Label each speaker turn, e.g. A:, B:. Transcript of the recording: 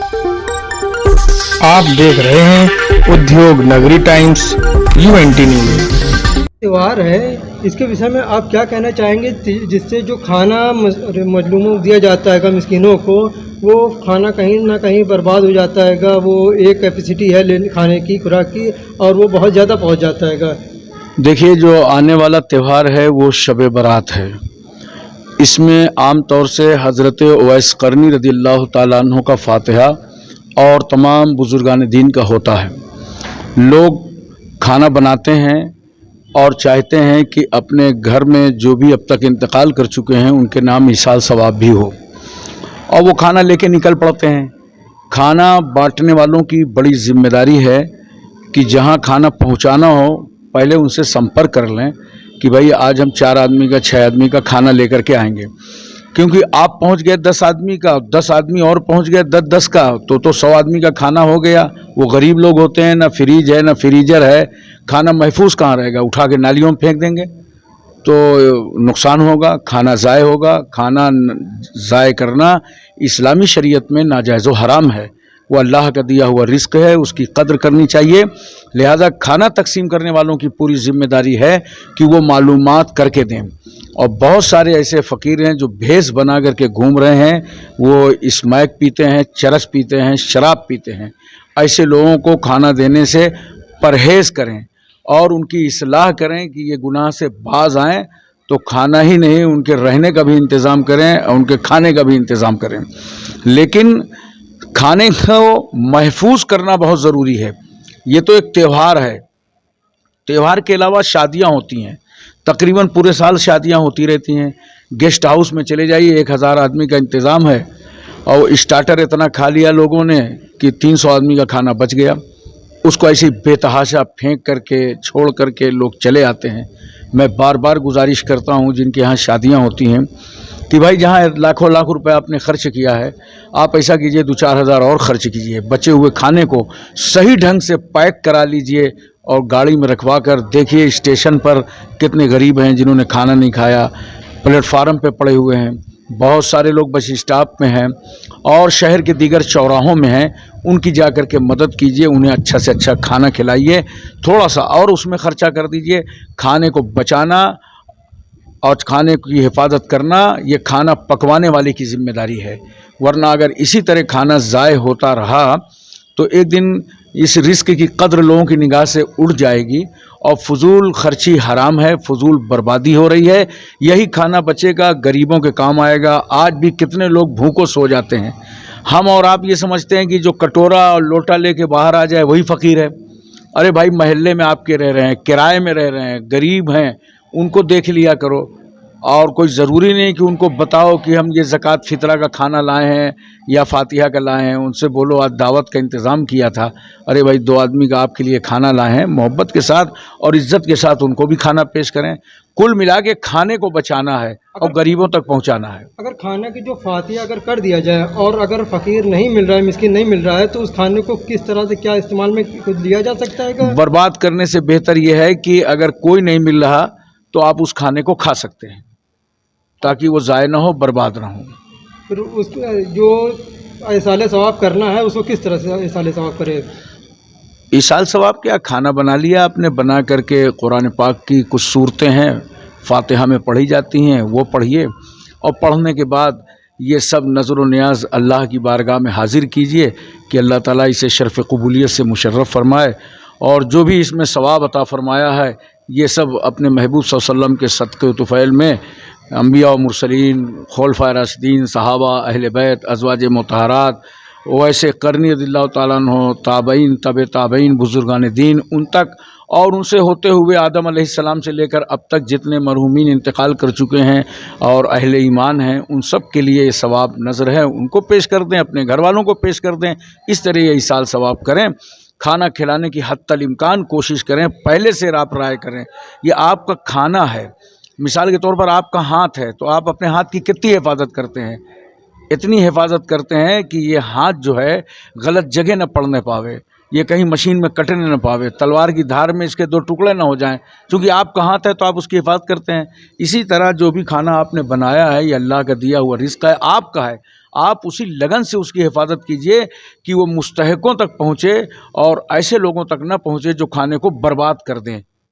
A: आप देख रहे हैं उद्योग नगरी टाइम्स UNT न्यूज।
B: त्योहार है, इसके विषय में आप क्या कहना चाहेंगे जिससे जो खाना मजलूमों को दिया जाता है मिस्कीनों को, वो खाना कहीं ना कहीं बर्बाद हो जाता है। वो एक कैपेसिटी है खाने की, खुराक की, और वो बहुत ज़्यादा पहुंच जाता है।
C: देखिए, जो आने वाला त्यौहार है वो शब बारात है। इसमें आम तौर से हज़रत उवैस करनी रज़ियल्लाहु ताला अन्हु का फातिहा और तमाम बुजुर्गान दीन का होता है। लोग खाना बनाते हैं और चाहते हैं कि अपने घर में जो भी अब तक इंतकाल कर चुके हैं उनके नाम इसाल सवाब भी हो, और वो खाना लेके निकल पड़ते हैं। खाना बांटने वालों की बड़ी जिम्मेदारी है कि जहां खाना पहुंचाना हो पहले उनसे संपर्क कर लें कि भाई आज हम 4 आदमी का 6 आदमी का खाना लेकर के आएंगे, क्योंकि आप पहुंच गए 10 आदमी का, 10 आदमी और पहुंच गए 10-10 का, तो 100 आदमी का खाना हो गया। वो गरीब लोग होते हैं, ना फ्रिज है ना फ्रीजर है, खाना महफूज कहाँ रहेगा, उठा के नालियों में फेंक देंगे तो नुकसान होगा, खाना ज़ाय होगा। खाना ज़ाय करना इस्लामी शरीयत में नाजायज़ व हराम है। वो अल्लाह का दिया हुआ रिस्क है, उसकी कद्र करनी चाहिए। लिहाजा खाना तकसीम करने वालों की पूरी जिम्मेदारी है कि वो मालूमात करके दें। और बहुत सारे ऐसे फ़कीर हैं जो भेष बना करके घूम रहे हैं, वो स्मैक पीते हैं, चरस पीते हैं, शराब पीते हैं। ऐसे लोगों को खाना देने से परहेज़ करें और उनकी इस्लाह करें कि ये गुनाह से बाज आएँ। तो खाना ही नहीं, उनके रहने का भी इंतज़ाम करें और उनके खाने का भी इंतज़ाम करें। लेकिन खाने को महफूज करना बहुत ज़रूरी है। ये तो एक त्यौहार है। त्यौहार के अलावा शादियां होती हैं, तकरीबन पूरे साल शादियां होती रहती हैं। गेस्ट हाउस में चले जाइए, 1000 आदमी का इंतज़ाम है और स्टार्टर इतना खा लिया लोगों ने कि 300 आदमी का खाना बच गया। उसको ऐसे बेतहाशा फेंक करके छोड़ करके लोग चले आते हैं। मैं बार बार गुजारिश करता हूं जिनके यहाँ शादियां होती हैं कि भाई जहाँ लाखों लाख रुपए आपने खर्च किया है, आप ऐसा कीजिए 2-4 हज़ार और खर्च कीजिए। बचे हुए खाने को सही ढंग से पैक करा लीजिए और गाड़ी में रखवा कर देखिए स्टेशन पर कितने गरीब हैं जिन्होंने खाना नहीं खाया, प्लेटफार्म पे पड़े हुए हैं। बहुत सारे लोग बस स्टॉप में हैं और शहर के दीगर चौराहों में हैं। उनकी जा कर के मदद कीजिए, उन्हें अच्छा से अच्छा खाना खिलाइए, थोड़ा सा और उसमें ख़र्चा कर दीजिए। खाने को बचाना और खाने की हिफाजत करना ये खाना पकवाने वाले की ज़िम्मेदारी है। वरना अगर इसी तरह खाना ज़ाय होता रहा तो एक दिन इस रिस्क की कद्र लोगों की निगाह से उड़ जाएगी और फजूल खर्ची हराम है, फजूल बर्बादी हो रही है। यही खाना बचेगा, गरीबों के काम आएगा। आज भी कितने लोग भूखों सो जाते हैं। हम और आप ये समझते हैं कि जो कटोरा और लोटा लेके बाहर आ जाए वही फ़कीर है। अरे भाई, महल्ले में आपके रह रहे हैं, किराए में रह रहे हैं, गरीब हैं, उनको देख लिया करो। और कोई ज़रूरी नहीं कि उनको बताओ कि हम ये ज़कात फ़ितरा का खाना लाए हैं या फ़ातिहा का लाए हैं। उनसे बोलो आज दावत का इंतज़ाम किया था, अरे भाई 2 आदमी का आपके लिए खाना लाए हैं। मोहब्बत के साथ और इज़्ज़त के साथ उनको भी खाना पेश करें। कुल मिला के खाने को बचाना है और गरीबों तक पहुंचाना है।
B: अगर खाना की जो फातिहा अगर कर दिया जाए और अगर फ़कीर नहीं मिल रहा है, मिस्किन नहीं मिल रहा है, तो उस खाने को किस तरह से क्या इस्तेमाल में कुछ लिया जा सकता है?
C: बर्बाद करने से बेहतर ये है कि अगर कोई नहीं मिल रहा तो आप उस खाने को खा सकते हैं ताकि वो ज़ाय ना हो, बर्बाद ना हो।
B: फिर उस जो इसाले सवाब करना है उसको किस तरह से इसाले सवाब करे?
C: इसाल सवाब क्या, खाना बना लिया आपने, बना करके कुरान पाक की कुछ सूरतें हैं फातिहा में पढ़ी जाती हैं, वो पढ़िए और पढ़ने के बाद ये सब नज़र व नियाज़ अल्लाह की बारगाह में हाजिर कीजिए कि अल्लाह ताला इसे शर्फ़ क़बूलियत से मुशर्रफ़ फरमाए और जो भी इसमें सवाब अता फरमाया है ये सब अपने महबूब सल्लल्लाहु अलैहि वसल्लम के सदक़े तुफ़ैल में अम्बिया व मुरसलीन, खुलफ़ाए राशिदीन, सहाबा, अहले बैत, अज़वाज मुतहरात, वैसे करनी रज़ियल्लाहु ताला अन्हु, ताबईन, तबे ताबईन, बुज़ुर्गान दीन, उन तक और उनसे होते हुए आदम अलैहिस्सलाम से लेकर अब तक जितने मरहूमीन इंतकाल कर चुके हैं और अहले ईमान हैं, उन सब के लिए ये सवाब नज़र है। उनको पेश कर दें, अपने घर वालों को पेश कर दें। इस तरह ये इसाल सवाब करें। खाना खिलाने की हत्तल इम्कान कोशिश करें, पहले से राब राय करें। ये आपका खाना है। मिसाल के तौर पर आपका हाथ है तो आप अपने हाथ की कितनी हिफाजत करते हैं? इतनी हिफाजत करते हैं कि ये हाथ जो है गलत जगह न पड़ने पावे। یہ کہیں مشین میں کٹنے نہ پاوے، تلوار کی دھار میں اس کے دو ٹکڑے نہ ہو جائیں، چونکہ آپ کا ہاتھ ہے تو آپ اس کی حفاظت کرتے ہیں۔ اسی طرح جو بھی کھانا آپ نے بنایا ہے یہ اللہ کا دیا ہوا رزق ہے، آپ کا ہے، آپ اسی لگن سے اس کی حفاظت کیجئے کہ وہ مستحقوں تک پہنچے اور ایسے لوگوں تک نہ پہنچے جو کھانے کو برباد کر دیں۔